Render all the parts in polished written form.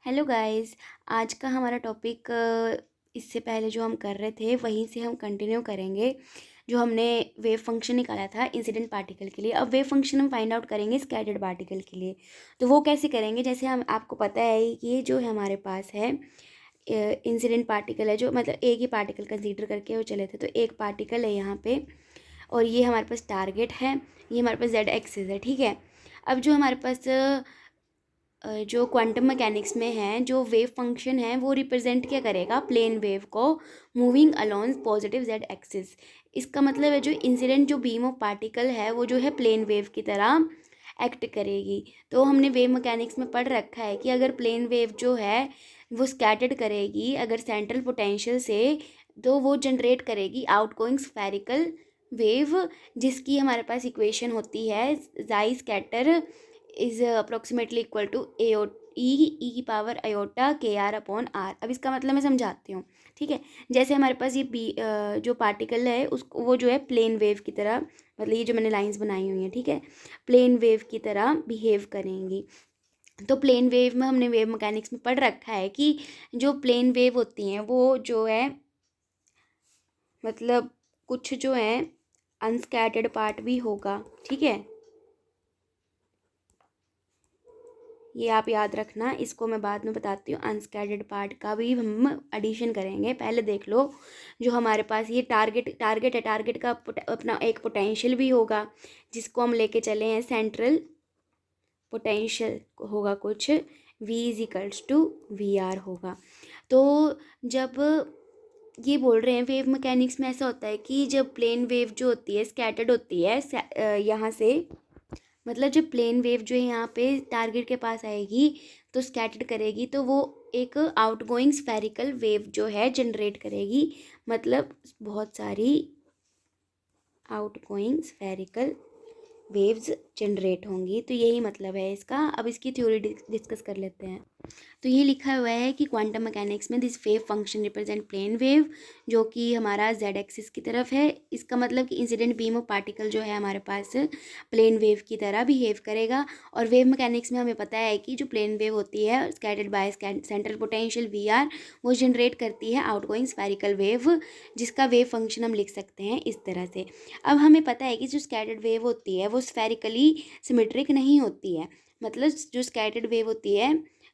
Hello guys. आज का हमारा टॉपिक इससे पहले जो हम कर रहे थे वहीं से हम कंटिन्यू करेंगे। जो हमने वेव फंक्शन निकाला था इंसिडेंट पार्टिकल के लिए, अब वेव फंक्शन हम फाइंड आउट करेंगे स्कैटर्ड पार्टिकल के लिए। तो वो कैसे करेंगे, जैसे हम आपको पता है कि ये जो है हमारे पास है इंसिडेंट पार्टिकल है, जो मतलब एक ही पार्टिकल कंसीडर करके वो चले थे। तो एक पार्टिकल है यहाँ पे और ये हमारे पास टारगेट है, ये हमारे पास जेड एक्सिस है, ठीक है। अब जो हमारे पास जो क्वांटम मैकेनिक्स में है, जो वेव फंक्शन है वो रिप्रेजेंट क्या करेगा, प्लेन वेव को moving along positive Z axis. इसका मतलब है जो इंसिडेंट जो बीम ऑफ पार्टिकल है वो जो है प्लेन वेव की तरह एक्ट करेगी। तो हमने वेव मैकेनिक्स में पढ़ रखा है कि अगर प्लेन वेव जो है वो स्कैटर्ड करेगी अगर सेंट्रल पोटेंशियल से, तो वो जनरेट करेगी आउटगोइंग स्फेरिकल वेव, जिसकी हमारे पास इक्वेशन होती है psi scatter is approximately equal to e की power iota K R upon R. अब इसका मतलब मैं समझाती हूँ, ठीक है। जैसे हमारे पास ये जो पार्टिकल है उसको वो जो है प्लेन वेव की तरह, मतलब ये जो मैंने लाइंस बनाई हुई हैं, ठीक है, प्लेन वेव की तरह बिहेव करेंगी। तो प्लेन वेव में हमने वेव मैकेनिक्स में पढ़ रखा है कि जो प्लेन वेव होती हैं वो जो है मतलब कुछ जो है अनस्कैटर्ड पार्ट भी होगा, ठीक है। ये आप याद रखना, इसको मैं बाद में बताती हूँ। अनस्कैटर्ड पार्ट का भी हम एडिशन करेंगे, पहले देख लो। जो हमारे पास ये टारगेट है, टारगेट का अपना एक पोटेंशियल भी होगा जिसको हम लेके चले हैं सेंट्रल पोटेंशियल होगा कुछ V is equals to V R होगा। तो जब ये बोल रहे हैं वेव मैकेनिक्स में ऐसा होता है कि जब प्लेन वेव जो होती है स्कैटर्ड होती है यहाँ से, मतलब जब प्लेन वेव जो है यहाँ पे टारगेट के पास आएगी तो स्कैटर्ड करेगी, तो वो एक आउटगोइंग स्फेरिकल वेव जो है जनरेट करेगी, मतलब बहुत सारी आउटगोइंग स्फेरिकल वेव्स जनरेट होंगी। तो यही मतलब है इसका। अब इसकी थ्योरी डिस्कस कर लेते हैं। तो ये लिखा हुआ है कि क्वांटम मैकेनिक्स में this wave function represent plane wave, जो कि हमारा जेड एक्सिस की तरफ है। इसका मतलब कि इंसिडेंट बीम ऑफ पार्टिकल जो है हमारे पास प्लेन वेव की तरह बिहेव करेगा। और वेव मैकेनिक्स में हमें पता है कि जो प्लेन वेव होती है scattered by central potential V R, वो जनरेट करती है आउटगोइंग स्फेरिकल वेव, जिसका वेव फंक्शन हम लिख सकते हैं इस तरह से। अब हमें पता है कि जो स्कैटर्ड वेव होती है वो स्फेरिकली सिमेट्रिक नहीं होती है, मतलब जो स्कैटर्ड वेव होती है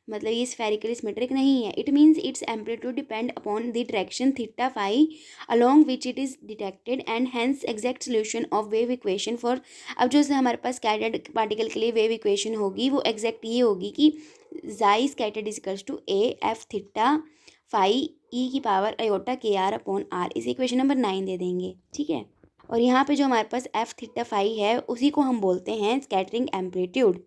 मतलब ये स्फेरिकली सिमेट्रिक नहीं है। It means its amplitude depend upon the direction theta phi along which it is detected and hence exact solution of wave equation for. अब जो हमारे पास स्कैटर्ड पार्टिकल के लिए वेव इक्वेशन होगी वो एग्जैक्ट ये होगी कि जाई scattered is equals to A F theta phi E की power iota K R upon R. इस इक्वेशन नंबर 9 दे देंगे, ठीक है। और यहाँ पे जो हमारे पास एफ थीटा फाई है उसी को हम बोलते हैं scattering amplitude.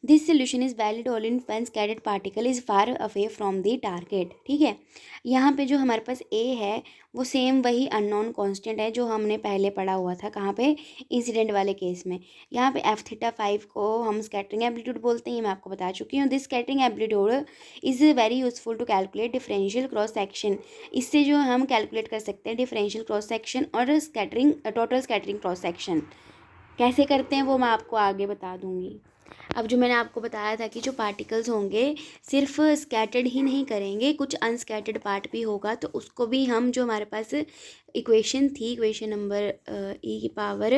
This solution is valid only when scattered particle is far away from the target, ठीक है। यहाँ पे जो हमारे पास ए है वो सेम वही अननोन कांस्टेंट है जो हमने पहले पढ़ा हुआ था, कहाँ पे, इंसिडेंट वाले केस में। यहाँ पे एफ थीटा फाइव को हम स्कैटरिंग एम्पलीट्यूड बोलते हैं, ये मैं आपको बता चुकी हूँ। This scattering amplitude is very useful to calculate differential cross section. इससे जो हम कैलकुलेट कर सकते हैं डिफरेंशियल क्रॉस सेक्शन और scattering total scattering cross section. कैसे करते हैं वो मैं आपको आगे बता दूँगी। अब जो मैंने आपको बताया था कि जो पार्टिकल्स होंगे सिर्फ स्कैटर्ड ही नहीं करेंगे, कुछ अनस्कैटर्ड पार्ट भी होगा, तो उसको भी हम जो हमारे पास इक्वेशन थी, इक्वेशन नंबर ई की power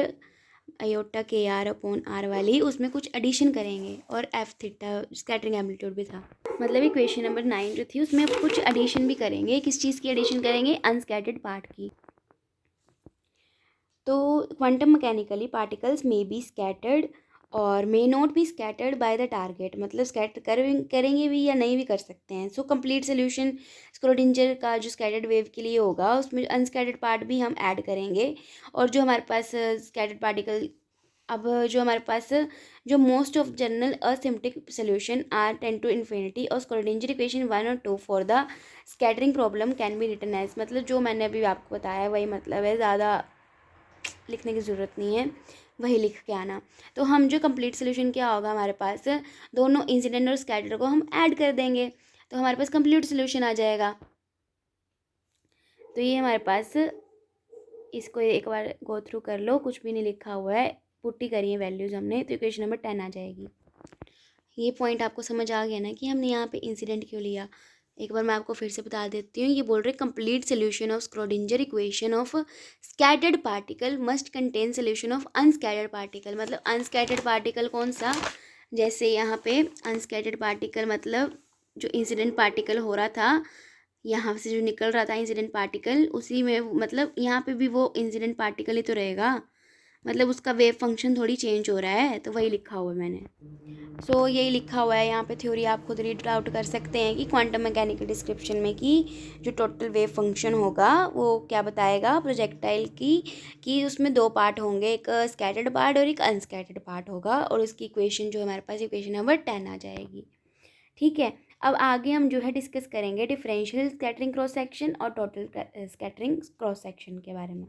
iota K R upon are वाली, उसमें कुछ एडिशन करेंगे और एफ थीटा स्कैटरिंग एम्पलीट्यूड भी था। मतलब इक्वेशन नंबर 9 जो थी उसमें कुछ एडिशन भी करेंगे। किस चीज़ की एडिशन करेंगे, अनस्कैटर्ड पार्ट की। तो quantum mechanically particles may be scattered और may not be scattered by the target, मतलब स्कैटर करेंगे भी या नहीं भी कर सकते हैं। सो कंप्लीट सोल्यूशन स्क्रोडिंजर का जो स्कैटर्ड वेव के लिए होगा उसमें अनस्कैटर्ड पार्ट भी हम ऐड करेंगे। और जो हमारे पास स्कैटर्ड पार्टिकल, अब जो हमारे पास जो most of general asymptotic solution R tend to infinity और स्क्रोडिंजर इक्वेशन 1 और 2 for the scattering problem can be written as, मतलब जो मैंने अभी आपको बताया वही मतलब है, ज़्यादा लिखने की ज़रूरत नहीं है, वही लिख के आना। तो हम जो कंप्लीट सोल्यूशन क्या होगा, हमारे पास दोनों इंसिडेंट और स्कैटर को हम ऐड कर देंगे तो हमारे पास कंप्लीट सोल्यूशन आ जाएगा। तो ये हमारे पास, इसको एक बार गो थ्रू कर लो, कुछ भी नहीं लिखा हुआ है, पुट्टी करिए वैल्यूज़ हमने, तो इक्वेशन नंबर 10 आ जाएगी। ये पॉइंट आपको समझ आ गया ना कि हमने यहाँ पे इंसिडेंट क्यों लिया। एक बार मैं आपको फिर से बता देती हूँ। ये बोल रहे complete solution of Schrodinger equation of scattered particle must contain solution of unscattered particle. मतलब अनस्कैटर्ड पार्टिकल कौन सा, जैसे यहाँ पे अनस्कैटर्ड पार्टिकल मतलब जो इंसिडेंट पार्टिकल हो रहा था, यहाँ से जो निकल रहा था इंसिडेंट पार्टिकल, उसी में मतलब यहाँ पे भी वो इंसिडेंट पार्टिकल ही तो रहेगा। मतलब उसका वेव फंक्शन थोड़ी चेंज हो रहा है, तो वही लिखा हुआ है मैंने। सो यही लिखा हुआ है यहाँ पे। थ्योरी आप खुद रीड आउट कर सकते हैं कि क्वांटम मैकेनिकल डिस्क्रिप्शन में कि जो टोटल वेव फंक्शन होगा वो क्या बताएगा प्रोजेक्टाइल की, कि उसमें दो पार्ट होंगे, एक स्कैटर्ड पार्ट और एक अनस्कैटर्ड पार्ट होगा, और उसकी इक्वेशन जो हमारे पास इक्वेशन नंबर 10 आ जाएगी। ठीक है, अब आगे हम जो है डिस्कस करेंगे डिफरेंशियल स्कैटरिंग क्रॉस सेक्शन और टोटल स्कैटरिंग क्रॉस सेक्शन के बारे में।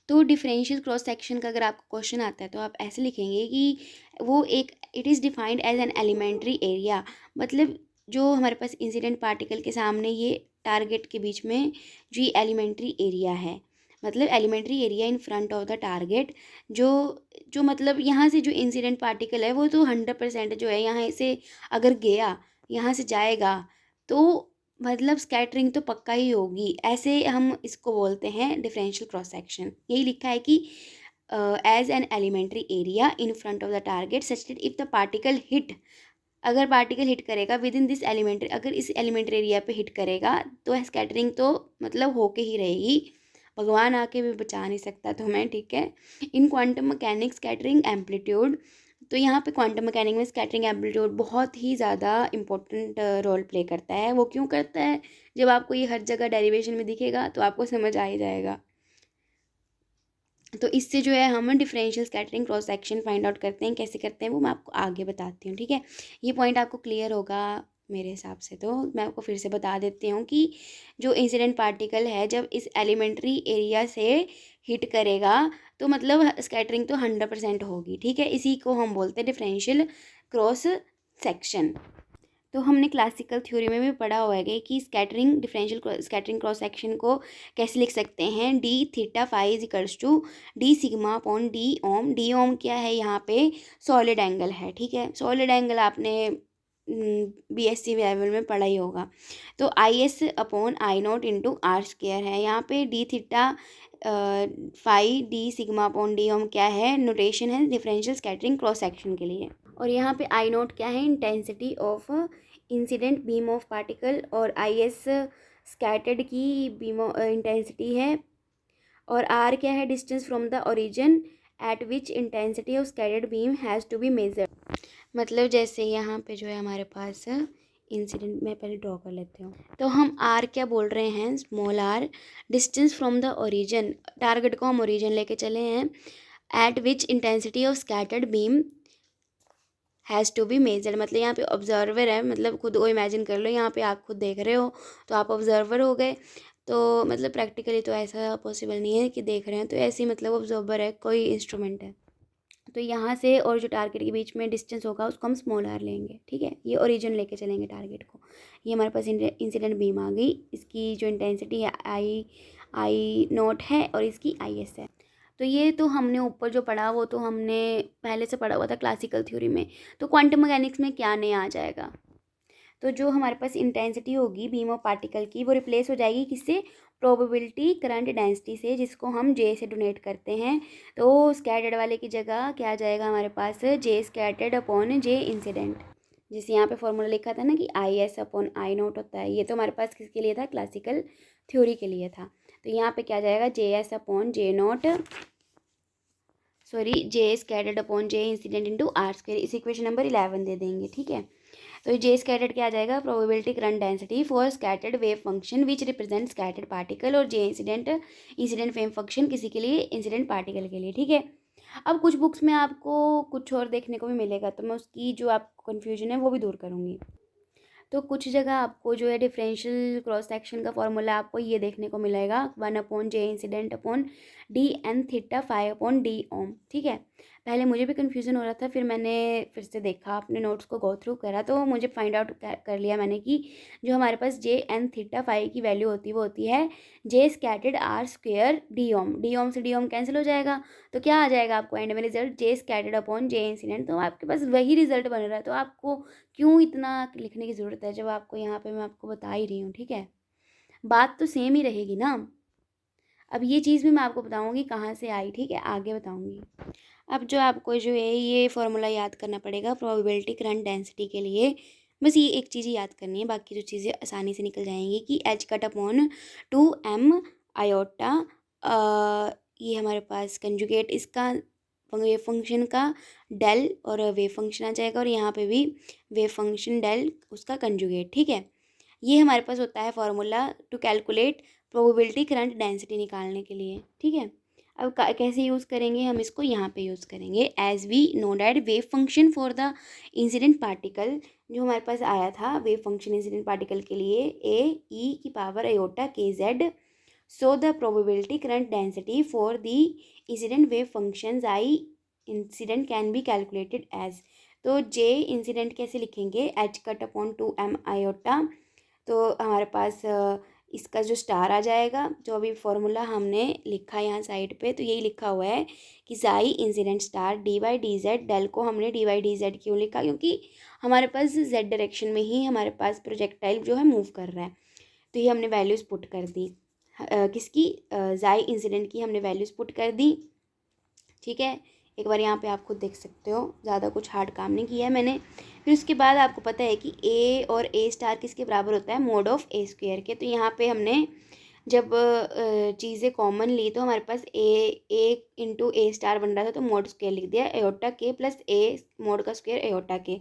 तो डिफरेंशियल क्रॉस सेक्शन का अगर आपको क्वेश्चन आता है तो आप ऐसे लिखेंगे कि वो एक it is defined as an elementary area. मतलब जो हमारे पास इंसिडेंट पार्टिकल के सामने ये टारगेट के बीच में जो ये एलिमेंट्री एरिया है, मतलब elementary area in front of the target, जो जो मतलब यहाँ से जो इंसिडेंट पार्टिकल है वो तो 100% जो है यहाँ से अगर गया, यहाँ से जाएगा, तो मतलब स्कैटरिंग तो पक्का ही होगी। ऐसे हम इसको बोलते हैं डिफरेंशियल क्रॉस सेक्शन। यही लिखा है कि as an elementary area in front of the target such that if the particle hit, अगर पार्टिकल हिट करेगा विद इन दिस एलिमेंट्री, अगर इस एलिमेंट्री एरिया पे हिट करेगा तो स्कैटरिंग तो मतलब होके ही रहेगी, भगवान आके भी बचा नहीं सकता तुम्हें। ठीक है, इन क्वांटम मैकेनिक्स स्कैटरिंग एम्पलीट्यूड, तो यहाँ पे क्वांटम मैकेनिक में स्कैटरिंग एम्पलीट्यूड बहुत ही ज़्यादा इंपॉर्टेंट रोल प्ले करता है। वो क्यों करता है, जब आपको ये हर जगह डेरिवेशन में दिखेगा तो आपको समझ आ ही जाएगा। तो इससे जो है हम differential scattering cross section find out करते हैं। कैसे करते हैं वो मैं आपको आगे बताती हूँ। ठीक है, ये पॉइंट आपको क्लियर होगा मेरे हिसाब से। तो मैं आपको फिर से बता देती हूँ कि जो इंसिडेंट पार्टिकल है जब इस एलिमेंट्री एरिया से हिट करेगा तो मतलब स्कैटरिंग तो 100% होगी। ठीक है, इसी को हम बोलते हैं डिफरेंशियल क्रॉस सेक्शन। तो हमने क्लासिकल थ्योरी में भी पढ़ा हुआ है कि scattering differential scattering cross section को कैसे लिख सकते हैं। D theta phi is equals to D sigma upon D omega. D omega क्या है, यहाँ पे सॉलिड एंगल है। ठीक है, सॉलिड एंगल आपने बीएससी लेवल में पढ़ा ही होगा। तो I S upon I not into R square है। यहाँ पे D theta phi D sigma upon D omega क्या है, नोटेशन है डिफरेंशियल स्कैटरिंग क्रॉस सेक्शन के लिए। और यहाँ पे आई नोट क्या है, intensity of incident beam of particle, और आई एस स्कैटर्ड की बीम इंटेंसिटी है, और आर क्या है, distance from the origin at which intensity of scattered beam has to be measured. मतलब जैसे यहाँ पे जो है हमारे पास इंसिडेंट, मैं पहले ड्रॉ कर लेती हूँ। तो हम आर क्या बोल रहे हैं, small R, distance from the origin, target को हम ओरिजिन लेके चले हैं, at which intensity of scattered beam has to be measured. मतलब यहाँ पे ऑब्जर्वर है, मतलब खुद को इमेजिन कर लो, यहाँ पे आप खुद देख रहे हो तो आप ऑब्जर्वर हो गए। तो मतलब प्रैक्टिकली तो ऐसा पॉसिबल नहीं है कि देख रहे हैं, तो ऐसे ही मतलब ऑब्जर्वर है, कोई इंस्ट्रूमेंट है। तो यहाँ से और जो टारगेट के बीच में डिस्टेंस होगा उसको हम स्मॉल आर लेंगे। ठीक है, ये ओरिजिन लेके चलेंगे टारगेट को। ये हमारे पास इंसिडेंट बीम आ गई, इसकी जो इंटेंसिटी है आई नोट है और इसकी आई एस है। तो ये तो हमने ऊपर जो पढ़ा वो तो हमने पहले से पढ़ा हुआ था क्लासिकल थ्योरी में। तो क्वांटम मैकेनिक्स में क्या नया आ जाएगा, तो जो हमारे पास इंटेंसिटी होगी बीम ऑफ पार्टिकल की वो रिप्लेस हो जाएगी किससे, प्रोबेबिलिटी करंट डेंसिटी से, जिसको हम जे से डोनेट करते हैं। तो स्कैटर्ड वाले की जगह क्या आ जाएगा हमारे पास, जे स्कैटर्ड अपॉन जे इंसिडेंट। जैसे यहाँ पे फॉर्मूला लिखा था ना कि आई एस अपॉन आई नोट होता है, ये तो हमारे पास किसके लिए था, क्लासिकल थ्योरी के लिए था। तो यहाँ पे क्या जाएगा, J S upon J naught, sorry J scattered upon J incident into R square. इस इक्वेशन नंबर 11 दे देंगे। ठीक है, तो जे स्कैटर्ड क्या आ जाएगा, probability current density for scattered wave function which represent scattered particle, और जे इंसिडेंट वेव फंक्शन किसी के लिए, इंसिडेंट पार्टिकल के लिए। ठीक है, अब कुछ बुक्स में आपको कुछ और देखने को भी मिलेगा, तो मैं उसकी जो आपको कन्फ्यूजन है वो भी दूर करूँगी। तो कुछ जगह आपको जो है डिफरेंशियल क्रॉस सेक्शन का फॉर्मूला आपको ये देखने को मिलेगा, 1 upon J incident upon D N theta phi upon D omega. ठीक है, पहले मुझे भी कन्फ्यूज़न हो रहा था, फिर मैंने फिर से देखा, अपने नोट्स को गो थ्रू करा, तो मुझे फाइंड आउट कर लिया मैंने कि जो हमारे पास जे एन थीटा फाई की वैल्यू होती है वो होती है J scattered R square D omega. D omega से डी ओम कैंसिल हो जाएगा, तो क्या आ जाएगा आपको एंड में रिजल्ट, जे स्कैटर्ड अपॉन जे इंसिडेंट। तो आपके पास वही रिजल्ट बन रहा है, तो आपको क्यों इतना लिखने की ज़रूरत है, जब आपको यहाँ पे मैं आपको बता ही रही हूँ। ठीक है, बात तो सेम ही रहेगी ना। अब ये चीज़ भी मैं आपको बताऊँगी कहाँ से आई, ठीक है, आगे बताऊँगी। अब जो आपको जो है ये फॉर्मूला याद करना पड़ेगा प्रोबेबिलिटी करंट डेंसिटी के लिए। बस ये एक चीज़ ही याद करनी है, बाकी जो चीज़ें आसानी से निकल जाएंगी कि H cut upon 2m iota, ये हमारे पास कंजुगेट इसका वेव फंक्शन का डेल और वेव फंक्शन आ जाएगा, और यहाँ पे भी वेव फंक्शन डेल उसका कंजुगेट। ठीक है, ये हमारे पास होता है formula to calculate probability current density निकालने के लिए। ठीक है, अब कैसे यूज़ करेंगे हम इसको, यहाँ पे यूज़ करेंगे as we know that wave function for the incident particle. जो हमारे पास आया था वेव फंक्शन इंसिडेंट पार्टिकल के लिए ए ई की power iota K Z, so the probability current density for the incident wave functions I incident can be calculated as. तो J incident कैसे लिखेंगे, H cut upon 2m iota, तो हमारे पास इसका जो स्टार आ जाएगा, जो अभी फॉर्मूला हमने लिखा है यहाँ साइड पे, तो यही लिखा हुआ है कि जाई incident star D by D Z. Del को हमने डी बाई डी जेड क्यों लिखा, क्योंकि हमारे पास जेड डायरेक्शन में ही हमारे पास प्रोजेक्टाइल जो है मूव कर रहा है। तो ये हमने वैल्यूज़ पुट कर दी, किसकी, जाई इंसिडेंट की हमने वैल्यूज़ पुट कर दी। ठीक है, एक बार यहाँ पे आप खुद देख सकते हो, ज़्यादा कुछ हार्ड काम नहीं किया है मैंने। फिर उसके बाद आपको पता है कि ए और ए स्टार किसके बराबर होता है, मोड ऑफ ए स्क्वायर के। तो यहाँ पे हमने जब चीज़ें कॉमन ली तो हमारे पास ए इंटू ए स्टार बन रहा था, तो मोड स्क्वायर लिख दिया एयोटा के प्लस ए मोड का स्क्वायर एयोटा के।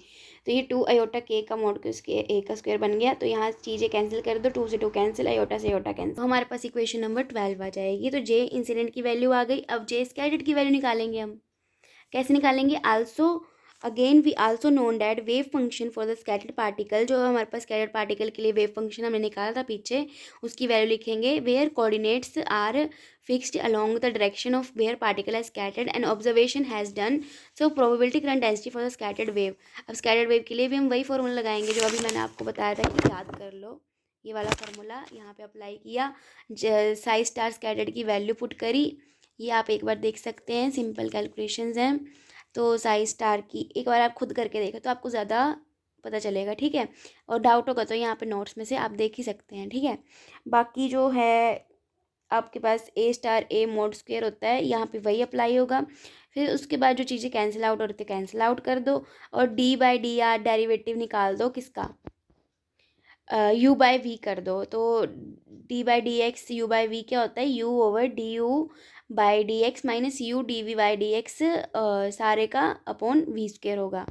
तो ये 2 एयोटा के का मोड का स्क्वायर ए का स्क्वायर बन गया। तो यहाँ चीज़ें कैंसिल कर दो, 2 से 2 कैंसिल, एयोटा से एयोटा कैंसिल, तो हमारे पास इक्वेशन नंबर 12 आ जाएगी। तो जे इंसिडेंट की वैल्यू आ गई। अब जे स्कैटर्ड की वैल्यू निकालेंगे हम, कैसे निकालेंगे, also again we also known that wave function for the scattered particle. जो हमारे पास स्कैटर्ड पार्टिकल के लिए वेव फंक्शन हमने निकाला था पीछे, उसकी वैल्यू लिखेंगे where coordinates are fixed along the direction of where particle है scattered and observation has done, so probability current density for the scattered wave. अब स्कैटर्ड वेव के लिए भी हम वही फॉर्मूला लगाएंगे जो अभी मैंने आपको बताया था कि याद कर लो। ये वाला फार्मूला यहाँ पे अप्लाई किया, साई स्टार स्कैटर्ड की वैल्यू पुट करी। ये आप एक बार देख सकते हैं, सिंपल कैलकुलेशंस हैं। तो साई स्टार की एक बार आप खुद करके देखो तो आपको ज़्यादा पता चलेगा। ठीक है, और डाउट होगा तो यहाँ पे नोट्स में से आप देख ही सकते हैं। ठीक है, बाकी जो है आपके पास ए स्टार ए मोड स्क्वायर होता है, यहाँ पे वही अप्लाई होगा। फिर उसके बाद जो चीज़ें कैंसिल आउट होती है कैंसिल आउट कर दो, और D by D R derivative निकाल दो किसका, यू बाई वी कर दो। तो D by D X U by V क्या होता है, U over D U by D X minus U D V by D X सारे का अपॉन वी स्क्वायर होगा।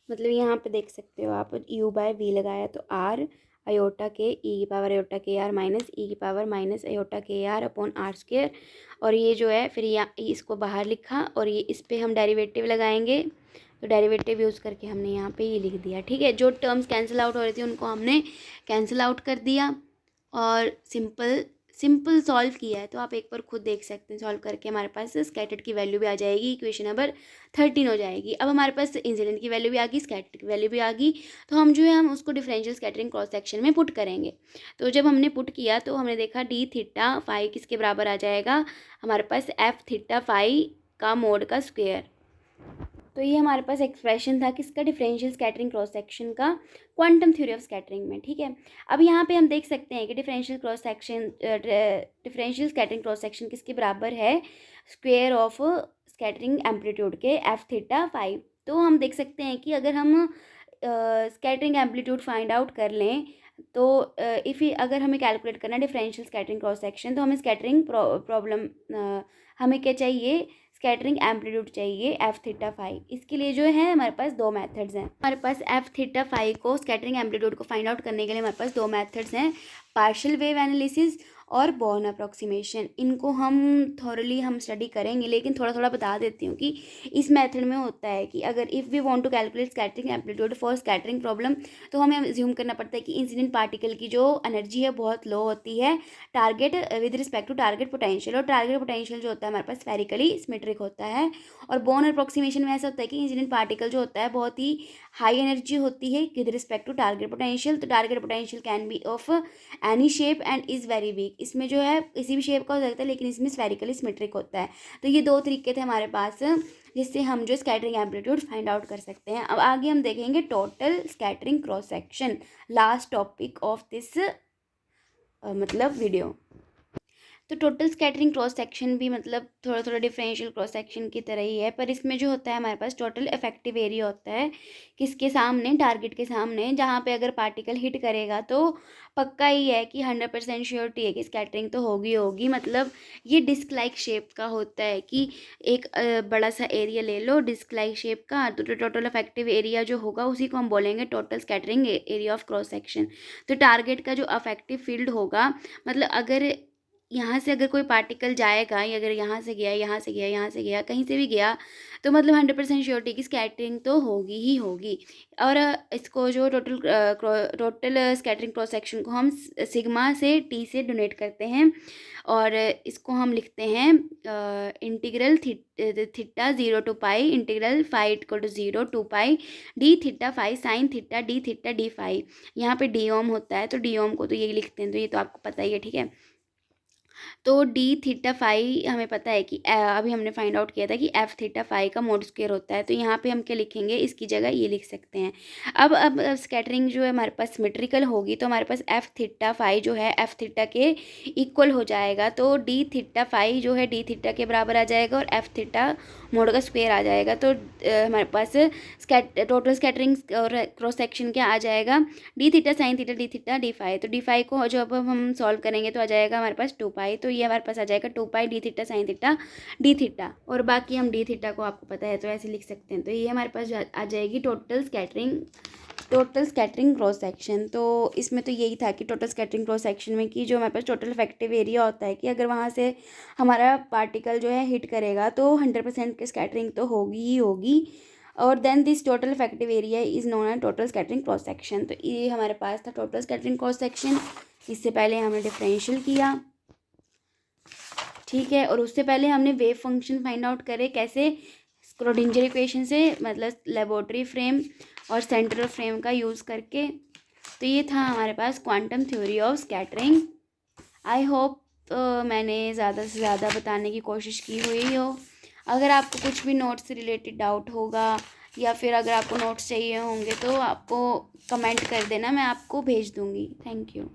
मतलब यहाँ पे देख सकते हो आप, यू बाय वी लगाया तो आर अयोटा के ई की पावर अयोटा के आर माइनस ई की पावर माइनस अयोटा के आर अपॉन आर स्क्वायर। और ये जो है फिर यहाँ इसको बाहर लिखा, और ये इस पे हम डेरिवेटिव लगाएंगे, तो डेरिवेटिव यूज़ करके हमने यहाँ पे ये लिख दिया। ठीक है, जो टर्म्स कैंसिल आउट हो रही थी उनको हमने कैंसिल आउट कर दिया, और सिंपल सॉल्व किया है। तो आप एक बार खुद देख सकते हैं, सॉल्व करके हमारे पास स्कैटर्ड की वैल्यू भी आ जाएगी, इक्वेशन नंबर 13 हो जाएगी। अब हमारे पास इंसिडेंट की वैल्यू भी आ गई, स्कैटर्ड की वैल्यू भी आ गई, तो हम जो है हम उसको डिफरेंशियल स्कैटरिंग क्रॉस सेक्शन में पुट करेंगे। तो जब हमने पुट किया तो हमने देखा डी थीटा फाई किसके बराबर आ जाएगा, हमारे पास एफ थीटा फाई का मोड का स्क्वेयर। तो ये हमारे पास एक्सप्रेशन था किसका, डिफरेंशियल स्कैटरिंग क्रॉस सेक्शन का, क्वांटम थ्योरी ऑफ स्कैटरिंग में। ठीक है, अब यहाँ पे हम देख सकते हैं कि डिफरेंशियल स्कैटरिंग क्रॉस सेक्शन किसके बराबर है, स्क्वेयर ऑफ स्कैटरिंग एम्पलीट्यूड के एफ थीटा फाइव। तो हम देख सकते हैं कि अगर हम स्कैटरिंग एम्पलीट्यूड फाइंड आउट कर लें, तो अगर हमें कैलकुलेट करना है डिफरेंशियल स्कैटरिंग क्रॉस सेक्शन, तो हमें स्कैटरिंग प्रॉब्लम हमें क्या चाहिए, स्कैटरिंग एम्पलीट्यूड चाहिए एफ थीटा फाई। इसके लिए जो है हमारे पास दो मेथड्स हैं। हमारे पास एफ थीटा फाई को स्कैटरिंग एम्पलीट्यूड को फाइंड आउट करने के लिए हमारे पास दो मेथड्स हैं, पार्शियल वेव एनालिसिस और बॉर्न अप्रॉक्सीमेशन, इनको हम थॉरली हम स्टडी करेंगे, लेकिन थोड़ा थोड़ा बता देती हूँ कि इस मेथड में होता है कि अगर if we want to calculate scattering amplitude for scattering problem, तो हमें अज्यूम करना पड़ता है कि इंसिडेंट पार्टिकल की जो एनर्जी है बहुत लो होती है target with respect to target potential, और टारगेट पोटेंशियल जो होता है हमारे पास स्फेरिकली सिमेट्रिक होता है। और बॉर्न अप्रॉक्सीमेशन में ऐसा होता है कि इंसिडेंट पार्टिकल जो होता है बहुत ही हाई एनर्जी होती है with respect to target potential, तो target potential can be of any shape and is very weak, इसमें जो है किसी भी शेप का हो सकता है लेकिन इसमें स्फेरिकली सिमेट्रिक होता है। तो ये दो तरीके थे हमारे पास जिससे हम जो स्कैटरिंग एम्पलीट्यूड फाइंड आउट कर सकते हैं। अब आगे हम देखेंगे total scattering cross section, last topic of this मतलब वीडियो। तो टोटल स्कैटरिंग क्रॉस सेक्शन भी मतलब थोड़ा थोड़ा डिफरेंशियल क्रॉस सेक्शन की तरह ही है, पर इसमें जो होता है हमारे पास टोटल इफेक्टिव एरिया होता है किसके सामने, टारगेट के सामने, जहाँ पे अगर पार्टिकल हिट करेगा तो पक्का ही है कि 100% श्योरिटी है कि स्कैटरिंग तो होगी होगी। मतलब ये डिस्क लाइक शेप का होता है कि एक बड़ा सा एरिया ले लो डिस्क लाइक शेप का, तो टोटल इफेक्टिव एरिया जो होगा उसी को हम बोलेंगे total scattering area of cross section. तो टारगेट का जो अफेक्टिव फील्ड होगा, मतलब अगर यहाँ से अगर कोई पार्टिकल जाएगा, या अगर यहाँ से गया, यहाँ से गया, यहाँ से गया, कहीं से भी गया, तो मतलब 100% श्योरिटी की स्कैटरिंग तो होगी ही होगी। और इसको जो टोटल स्कैटरिंग क्रॉस सेक्शन को हम सिग्मा से टी से डोनेट करते हैं, और इसको हम लिखते हैं integral theta 0 to pi integral phi equal to 0 to pi D theta phi sine theta D phi. यहाँ पे डी ओम होता है, तो डी ओम को तो ये लिखते हैं, तो ये तो आपको पता ही है, ठीक है। तो डी थीटा फाई हमें पता है कि अभी हमने फाइंड आउट किया था कि एफ थीटा फाई का मोड स्क्वायर होता है, तो यहाँ पे हम क्या लिखेंगे, इसकी जगह ये लिख सकते हैं। अब स्कैटरिंग जो है हमारे पास सिमेट्रिकल होगी, तो हमारे पास एफ थीटा फाई जो है एफ थीटा के इक्वल हो जाएगा, तो डी थीटा फाई जो है डी थीटा के बराबर आ जाएगा और एफ थीटा मोड का स्क्वायर आ जाएगा। तो हमारे पास टोटल स्कैटरिंग और क्रॉस सेक्शन क्या आ जाएगा, D theta sine theta D phi. तो डी फाई को जब हम सॉल्व करेंगे तो आ जाएगा हमारे पास 2 पाई, तो ये हमारे पास आ जाएगा 2 pi D theta sine theta D theta, और बाकी हम डी थीटा को आपको पता है तो ऐसे लिख सकते हैं। तो ये हमारे पास आ जाएगी टोटल स्कैटरिंग क्रॉस सेक्शन। तो इसमें तो यही था कि टोटल स्कैटरिंग क्रॉस सेक्शन में कि जो हमारे पास टोटल इफेक्टिव एरिया होता है कि अगर वहाँ से हमारा पार्टिकल जो है हिट करेगा तो 100% की स्कैटरिंग तो होगी ही होगी, और then this total effective area is known as total scattering cross section. तो ये हमारे पास था टोटल स्कैटरिंग क्रॉस सेक्शन। इससे पहले हमने डिफरेंशियल किया, ठीक है, और उससे पहले हमने वेव फंक्शन फाइंड आउट करे कैसे, स्क्रोडिंजर इक्वेशन से, मतलब लेबोरेटरी फ्रेम और सेंट्रल फ्रेम का यूज़ करके। तो ये था हमारे पास quantum theory of scattering. I hope मैंने ज़्यादा से ज़्यादा बताने की कोशिश की हुई हो। अगर आपको कुछ भी नोट्स से रिलेटेड डाउट होगा, या फिर अगर आपको नोट्स चाहिए होंगे तो आपको कमेंट कर देना, मैं आपको भेज दूँगी। Thank you.